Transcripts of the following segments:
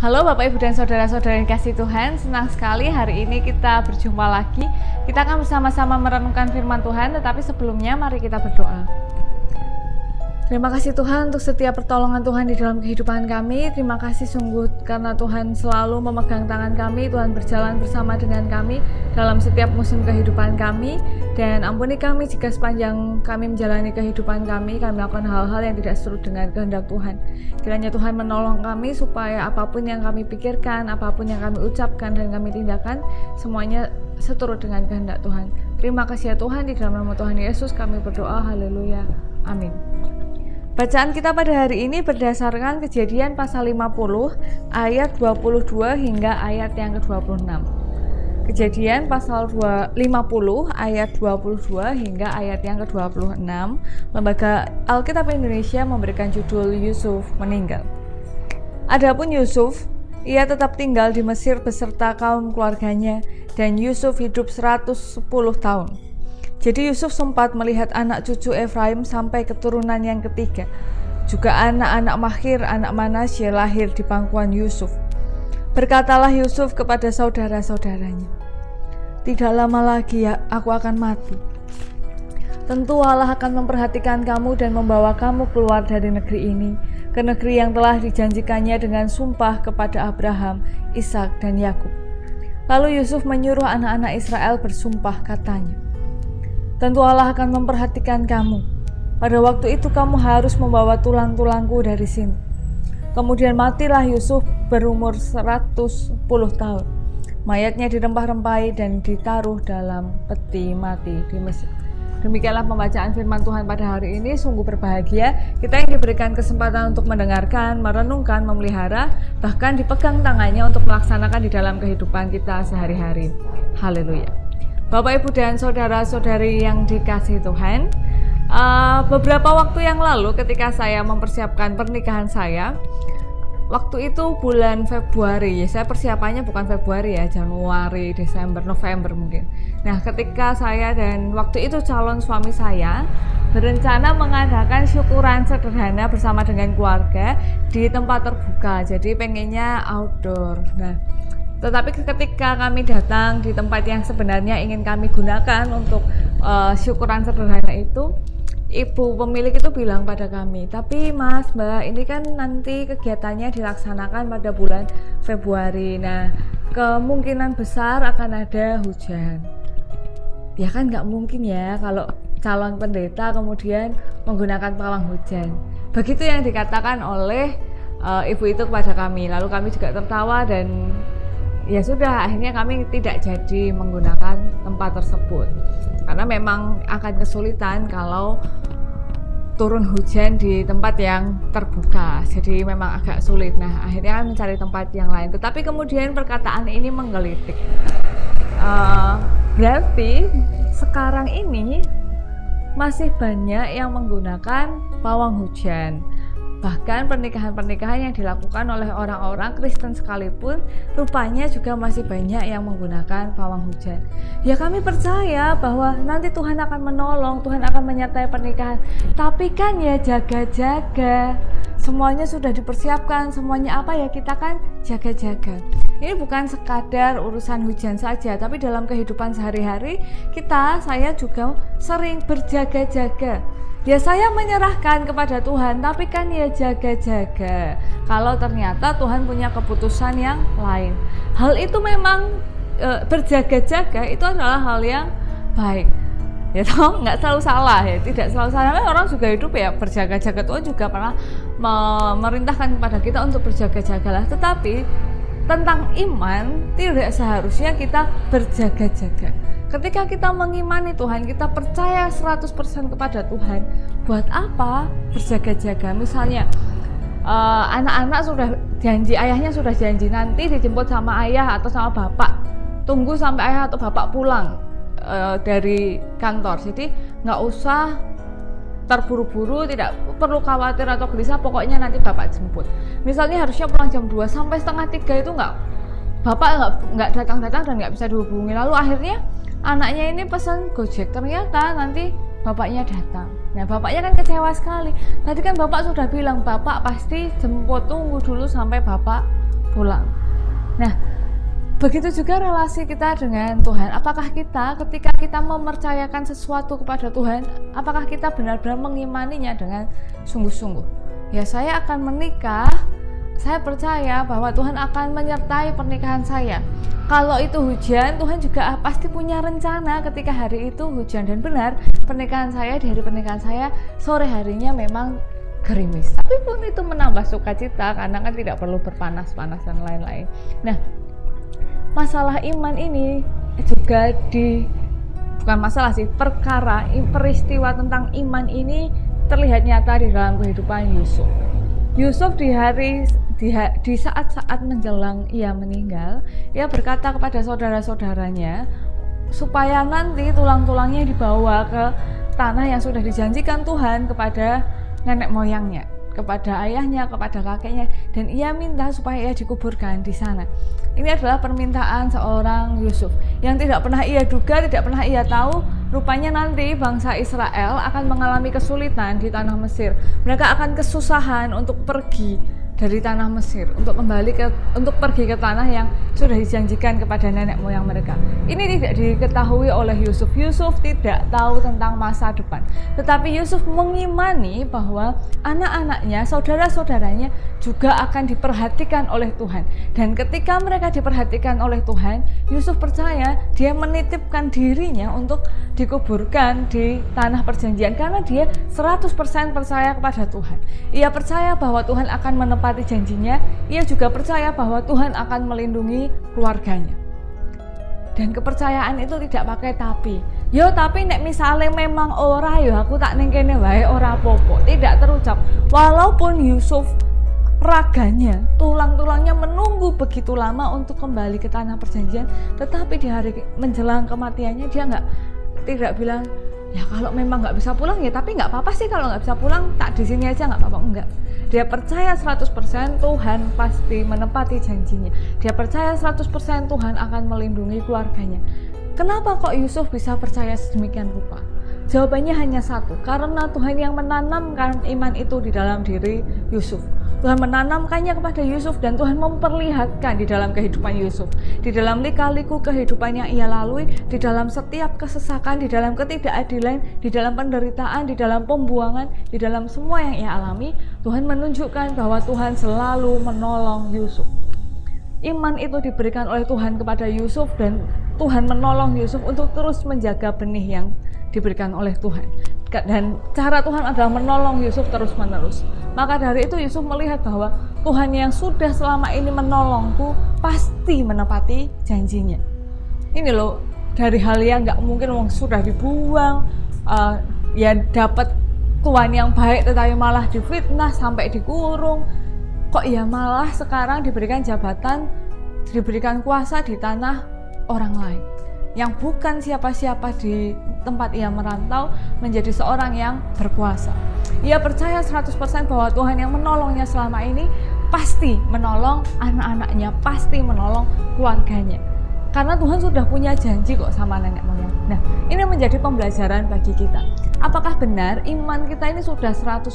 Halo Bapak Ibu dan Saudara-saudara yang kasih Tuhan, senang sekali hari ini kita berjumpa lagi. Kita akan bersama-sama merenungkan firman Tuhan, tetapi sebelumnya mari kita berdoa. Terima kasih Tuhan untuk setiap pertolongan Tuhan di dalam kehidupan kami. Terima kasih sungguh karena Tuhan selalu memegang tangan kami, Tuhan berjalan bersama dengan kami dalam setiap musim kehidupan kami. Dan ampuni kami jika sepanjang kami menjalani kehidupan kami melakukan hal-hal yang tidak seturut dengan kehendak Tuhan. Kiranya Tuhan menolong kami supaya apapun yang kami pikirkan, apapun yang kami ucapkan dan kami tindakan, semuanya seturut dengan kehendak Tuhan. Terima kasih ya Tuhan, di dalam nama Tuhan Yesus kami berdoa, haleluya, amin. Bacaan kita pada hari ini berdasarkan Kejadian pasal 50 ayat 22 hingga ayat yang ke-26. Kejadian pasal 50 ayat 22 hingga ayat yang ke-26. Lembaga Alkitab Indonesia memberikan judul Yusuf meninggal. Adapun Yusuf, ia tetap tinggal di Mesir beserta kaum keluarganya, dan Yusuf hidup 110 tahun. Jadi Yusuf sempat melihat anak cucu Efraim sampai keturunan yang ketiga. Juga anak-anak Makhir, anak Manasye lahir di pangkuan Yusuf. Berkatalah Yusuf kepada saudara-saudaranya, "Tidak lama lagi aku akan mati. Tentu Allah akan memperhatikan kamu dan membawa kamu keluar dari negeri ini, ke negeri yang telah dijanjikannya dengan sumpah kepada Abraham, Ishak, dan Yakub." Lalu Yusuf menyuruh anak-anak Israel bersumpah, katanya, "Tentu Allah akan memperhatikan kamu. Pada waktu itu kamu harus membawa tulang-tulangku dari sini." Kemudian matilah Yusuf berumur 110 tahun. Mayatnya dirempah-rempahi dan ditaruh dalam peti mati di Mesir. Demikianlah pembacaan firman Tuhan pada hari ini. Sungguh berbahagia kita yang diberikan kesempatan untuk mendengarkan, merenungkan, memelihara, bahkan dipegang tangannya untuk melaksanakan di dalam kehidupan kita sehari-hari. Haleluya. Bapak, Ibu, dan Saudara-saudari yang dikasihi Tuhan, beberapa waktu yang lalu ketika saya mempersiapkan pernikahan saya, waktu itu bulan Februari, saya persiapannya bukan Februari ya, Januari, Desember, November mungkin. Nah, ketika saya dan waktu itu calon suami saya berencana mengadakan syukuran sederhana bersama dengan keluarga di tempat terbuka, jadi pengennya outdoor. Nah, tetapi ketika kami datang di tempat yang sebenarnya ingin kami gunakan untuk syukuran sederhana itu, ibu pemilik itu bilang pada kami, "Tapi Mas, Mbak, ini kan nanti kegiatannya dilaksanakan pada bulan Februari. Nah, kemungkinan besar akan ada hujan." Ya kan nggak mungkin ya kalau calon pendeta kemudian menggunakan pawang hujan. Begitu yang dikatakan oleh ibu itu kepada kami. Lalu kami juga tertawa dan ya sudah, akhirnya kami tidak jadi menggunakan tempat tersebut karena memang akan kesulitan kalau turun hujan di tempat yang terbuka, jadi memang agak sulit. Nah, akhirnya kami mencari tempat yang lain. Tetapi kemudian perkataan ini menggelitik. Berarti sekarang ini masih banyak yang menggunakan pawang hujan. Bahkan pernikahan-pernikahan yang dilakukan oleh orang-orang Kristen sekalipun rupanya juga masih banyak yang menggunakan pawang hujan. Ya, kami percaya bahwa nanti Tuhan akan menolong, Tuhan akan menyertai pernikahan. Tapi kan ya jaga-jaga. Semuanya sudah dipersiapkan, semuanya apa ya, kita kan jaga-jaga. Ini bukan sekadar urusan hujan saja, tapi dalam kehidupan sehari-hari saya juga sering berjaga-jaga. Ya, saya menyerahkan kepada Tuhan, tapi kan ya jaga-jaga. Kalau ternyata Tuhan punya keputusan yang lain. Hal itu memang berjaga-jaga itu adalah hal yang baik. Ya toh, nggak selalu salah ya, tidak selalu salah. Orang juga hidup ya berjaga-jaga. Tuhan juga pernah memerintahkan kepada kita untuk berjaga-jagalah. Tetapi tentang iman tidak seharusnya kita berjaga-jaga. Ketika kita mengimani Tuhan, kita percaya 100% kepada Tuhan, buat apa berjaga-jaga? Misalnya anak-anak sudah janji, ayahnya sudah janji nanti dijemput sama ayah atau sama bapak, tunggu sampai ayah atau bapak pulang dari kantor. Jadi nggak usah terburu-buru, tidak perlu khawatir atau gelisah, pokoknya nanti bapak jemput. Misalnya harusnya pulang jam 2 sampai setengah 3 itu bapak nggak datang-datang dan nggak bisa dihubungi. Lalu akhirnya anaknya ini pesan Gojek, ternyata nanti bapaknya datang. Nah, bapaknya kan kecewa sekali. Tadi kan bapak sudah bilang, bapak pasti jemput, tunggu dulu sampai bapak pulang. Nah, begitu juga relasi kita dengan Tuhan. Apakah kita ketika kita mempercayakan sesuatu kepada Tuhan, apakah kita benar-benar mengimaninya dengan sungguh-sungguh? Ya, saya akan menikah, saya percaya bahwa Tuhan akan menyertai pernikahan saya. Kalau itu hujan, Tuhan juga pasti punya rencana ketika hari itu hujan. Dan benar, pernikahan saya, di hari pernikahan saya, sore harinya memang gerimis. Tapi pun itu menambah sukacita karena kan tidak perlu berpanas-panas dan lain-lain. Nah, masalah iman ini juga bukan masalah sih, peristiwa tentang iman ini terlihat nyata di dalam kehidupan Yusuf. Yusuf di saat-saat menjelang ia meninggal, ia berkata kepada saudara-saudaranya supaya nanti tulang-tulangnya dibawa ke tanah yang sudah dijanjikan Tuhan kepada nenek moyangnya, kepada ayahnya, kepada kakeknya, dan ia minta supaya ia dikuburkan di sana. Ini adalah permintaan seorang Yusuf yang tidak pernah ia duga, tidak pernah ia tahu. Rupanya nanti bangsa Israel akan mengalami kesulitan di tanah Mesir. Mereka akan kesusahan untuk pergi dari tanah Mesir, untuk pergi ke tanah yang sudah dijanjikan kepada nenek moyang mereka. Ini tidak diketahui oleh Yusuf. Yusuf tidak tahu tentang masa depan. Tetapi Yusuf mengimani bahwa anak-anaknya, saudara-saudaranya juga akan diperhatikan oleh Tuhan. Dan ketika mereka diperhatikan oleh Tuhan, Yusuf percaya dia menitipkan dirinya untuk dikuburkan di tanah perjanjian karena dia 100% percaya kepada Tuhan. Ia percaya bahwa Tuhan akan menepati janjinya. Ia juga percaya bahwa Tuhan akan melindungi keluarganya. Dan kepercayaan itu tidak pakai tapi. Tapi nek misalnya memang ora aku tak ning kene wae ora apa-apa. Tidak terucap. Walaupun Yusuf raganya, tulang-tulangnya menunggu begitu lama untuk kembali ke tanah perjanjian, tetapi di hari menjelang kematiannya dia tidak bilang, ya kalau memang nggak bisa pulang ya tapi nggak apa-apa sih kalau nggak bisa pulang, tak di sini aja nggak apa-apa. Enggak. Dia percaya 100% Tuhan pasti menepati janjinya. Dia percaya 100% Tuhan akan melindungi keluarganya. Kenapa kok Yusuf bisa percaya sedemikian rupa? Jawabannya hanya satu, karena Tuhan yang menanamkan iman itu di dalam diri Yusuf. Tuhan menanamkannya kepada Yusuf dan Tuhan memperlihatkan di dalam kehidupan Yusuf. Di dalam lika-liku kehidupan yang ia lalui, di dalam setiap kesesakan, di dalam ketidakadilan, di dalam penderitaan, di dalam pembuangan, di dalam semua yang ia alami, Tuhan menunjukkan bahwa Tuhan selalu menolong Yusuf. Iman itu diberikan oleh Tuhan kepada Yusuf dan Tuhan menolong Yusuf untuk terus menjaga benih yang diberikan oleh Tuhan. Dan cara Tuhan adalah menolong Yusuf terus-menerus. Maka dari itu Yusuf melihat bahwa Tuhan yang sudah selama ini menolongku pasti menepati janjinya. Ini loh, dari hal yang nggak mungkin sudah dibuang, ya dapat tuan yang baik tetapi malah difitnah sampai dikurung. Kok ya malah sekarang diberikan jabatan, diberikan kuasa di tanah orang lain yang bukan siapa-siapa di tempat ia merantau, menjadi seorang yang berkuasa. Ia percaya 100% bahwa Tuhan yang menolongnya selama ini pasti menolong anak-anaknya, pasti menolong keluarganya. Karena Tuhan sudah punya janji kok sama nenek moyang. Nah, ini menjadi pembelajaran bagi kita. Apakah benar iman kita ini sudah 100%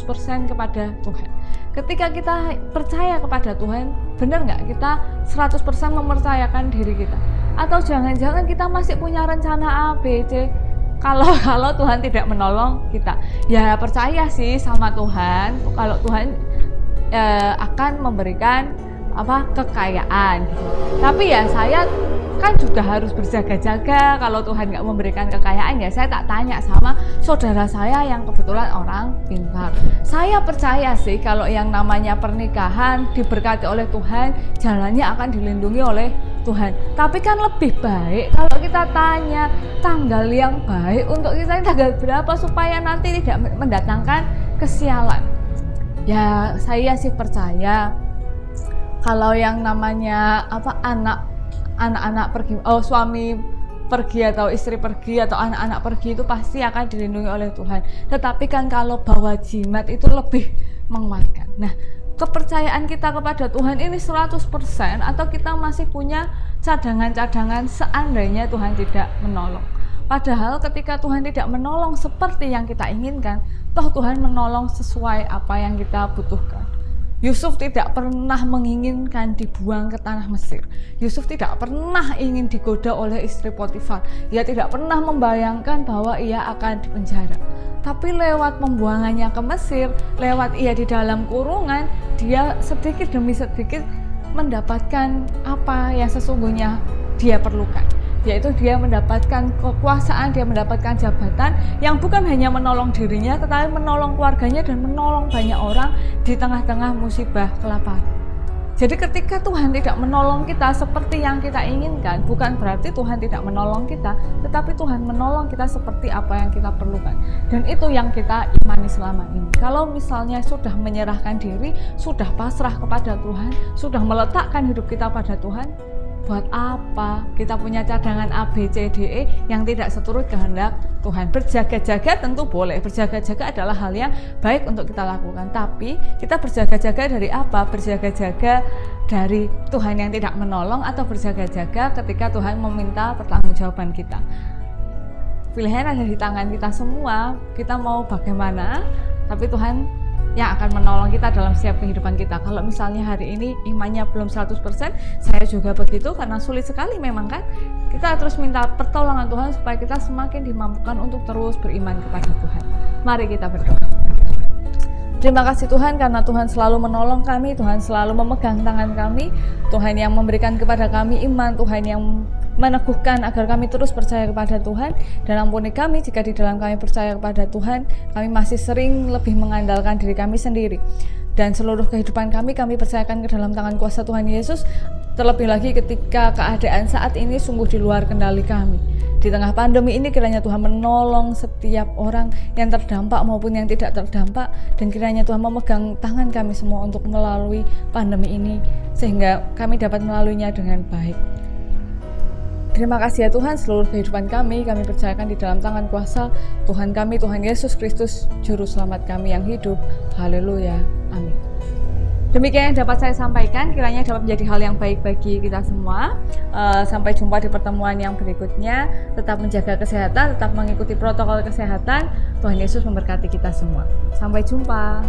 kepada Tuhan? Ketika kita percaya kepada Tuhan, benar nggak kita 100% mempercayakan diri kita? Atau jangan-jangan kita masih punya rencana A, B, C? Kalau Tuhan tidak menolong kita, ya percaya sih sama Tuhan. Kalau Tuhan akan memberikan kekayaan gitu. Tapi ya saya kan juga harus berjaga-jaga. Kalau Tuhan nggak memberikan kekayaan, ya saya tak tanya sama saudara saya yang kebetulan orang pintar. Saya percaya sih kalau yang namanya pernikahan diberkati oleh Tuhan, jalannya akan dilindungi oleh Tuhan. Tapi kan lebih baik kalau kita tanya tanggal yang baik untuk kita, tanggal berapa supaya nanti tidak mendatangkan kesialan. Ya saya sih percaya kalau yang namanya anak-anak pergi, suami pergi atau istri pergi atau anak-anak pergi, itu pasti akan dilindungi oleh Tuhan. Tetapi kan kalau bawa jimat itu lebih menguatkan. Nah, kepercayaan kita kepada Tuhan ini 100% atau kita masih punya cadangan-cadangan seandainya Tuhan tidak menolong. Padahal ketika Tuhan tidak menolong seperti yang kita inginkan, toh Tuhan menolong sesuai apa yang kita butuhkan. Yusuf tidak pernah menginginkan dibuang ke tanah Mesir. Yusuf tidak pernah ingin digoda oleh istri Potifar. Ia tidak pernah membayangkan bahwa ia akan dipenjara. Tapi lewat pembuangannya ke Mesir, lewat ia di dalam kurungan, dia sedikit demi sedikit mendapatkan apa yang sesungguhnya dia perlukan, yaitu dia mendapatkan kekuasaan, dia mendapatkan jabatan yang bukan hanya menolong dirinya, tetapi menolong keluarganya dan menolong banyak orang di tengah-tengah musibah kelaparan. Jadi ketika Tuhan tidak menolong kita seperti yang kita inginkan, bukan berarti Tuhan tidak menolong kita, tetapi Tuhan menolong kita seperti apa yang kita perlukan. Dan itu yang kita imani selama ini. Kalau misalnya sudah menyerahkan diri, sudah pasrah kepada Tuhan, sudah meletakkan hidup kita pada Tuhan, buat apa kita punya cadangan A, B, C, D, E yang tidak seturut kehendak Tuhan? Berjaga-jaga tentu boleh, berjaga-jaga adalah hal yang baik untuk kita lakukan, tapi kita berjaga-jaga dari apa? Berjaga-jaga dari Tuhan yang tidak menolong, atau berjaga-jaga ketika Tuhan meminta pertanggungjawaban kita? Pilihan ada di tangan kita semua, kita mau bagaimana, tapi Tuhan yang akan menolong kita dalam setiap kehidupan kita. Kalau misalnya hari ini imannya belum 100%, saya juga begitu, karena sulit sekali memang kan. Kita terus minta pertolongan Tuhan supaya kita semakin dimampukan untuk terus beriman kepada Tuhan. Mari kita berdoa. Terima kasih Tuhan, karena Tuhan selalu menolong kami, Tuhan selalu memegang tangan kami, Tuhan yang memberikan kepada kami iman, Tuhan yang meneguhkan agar kami terus percaya kepada Tuhan. Dan ampuni kami jika di dalam kami percaya kepada Tuhan, kami masih sering lebih mengandalkan diri kami sendiri. Dan seluruh kehidupan kami percayakan ke dalam tangan kuasa Tuhan Yesus. Terlebih lagi ketika keadaan saat ini sungguh di luar kendali kami. Di tengah pandemi ini kiranya Tuhan menolong setiap orang yang terdampak maupun yang tidak terdampak. Dan kiranya Tuhan memegang tangan kami semua untuk melalui pandemi ini, sehingga kami dapat melaluinya dengan baik. Terima kasih ya Tuhan, seluruh kehidupan kami percayakan di dalam tangan kuasa Tuhan kami, Tuhan Yesus Kristus, Juru Selamat kami yang hidup. Haleluya, amin. Demikian yang dapat saya sampaikan, kiranya dapat menjadi hal yang baik bagi kita semua. Sampai jumpa di pertemuan yang berikutnya. Tetap menjaga kesehatan, tetap mengikuti protokol kesehatan. Tuhan Yesus memberkati kita semua. Sampai jumpa.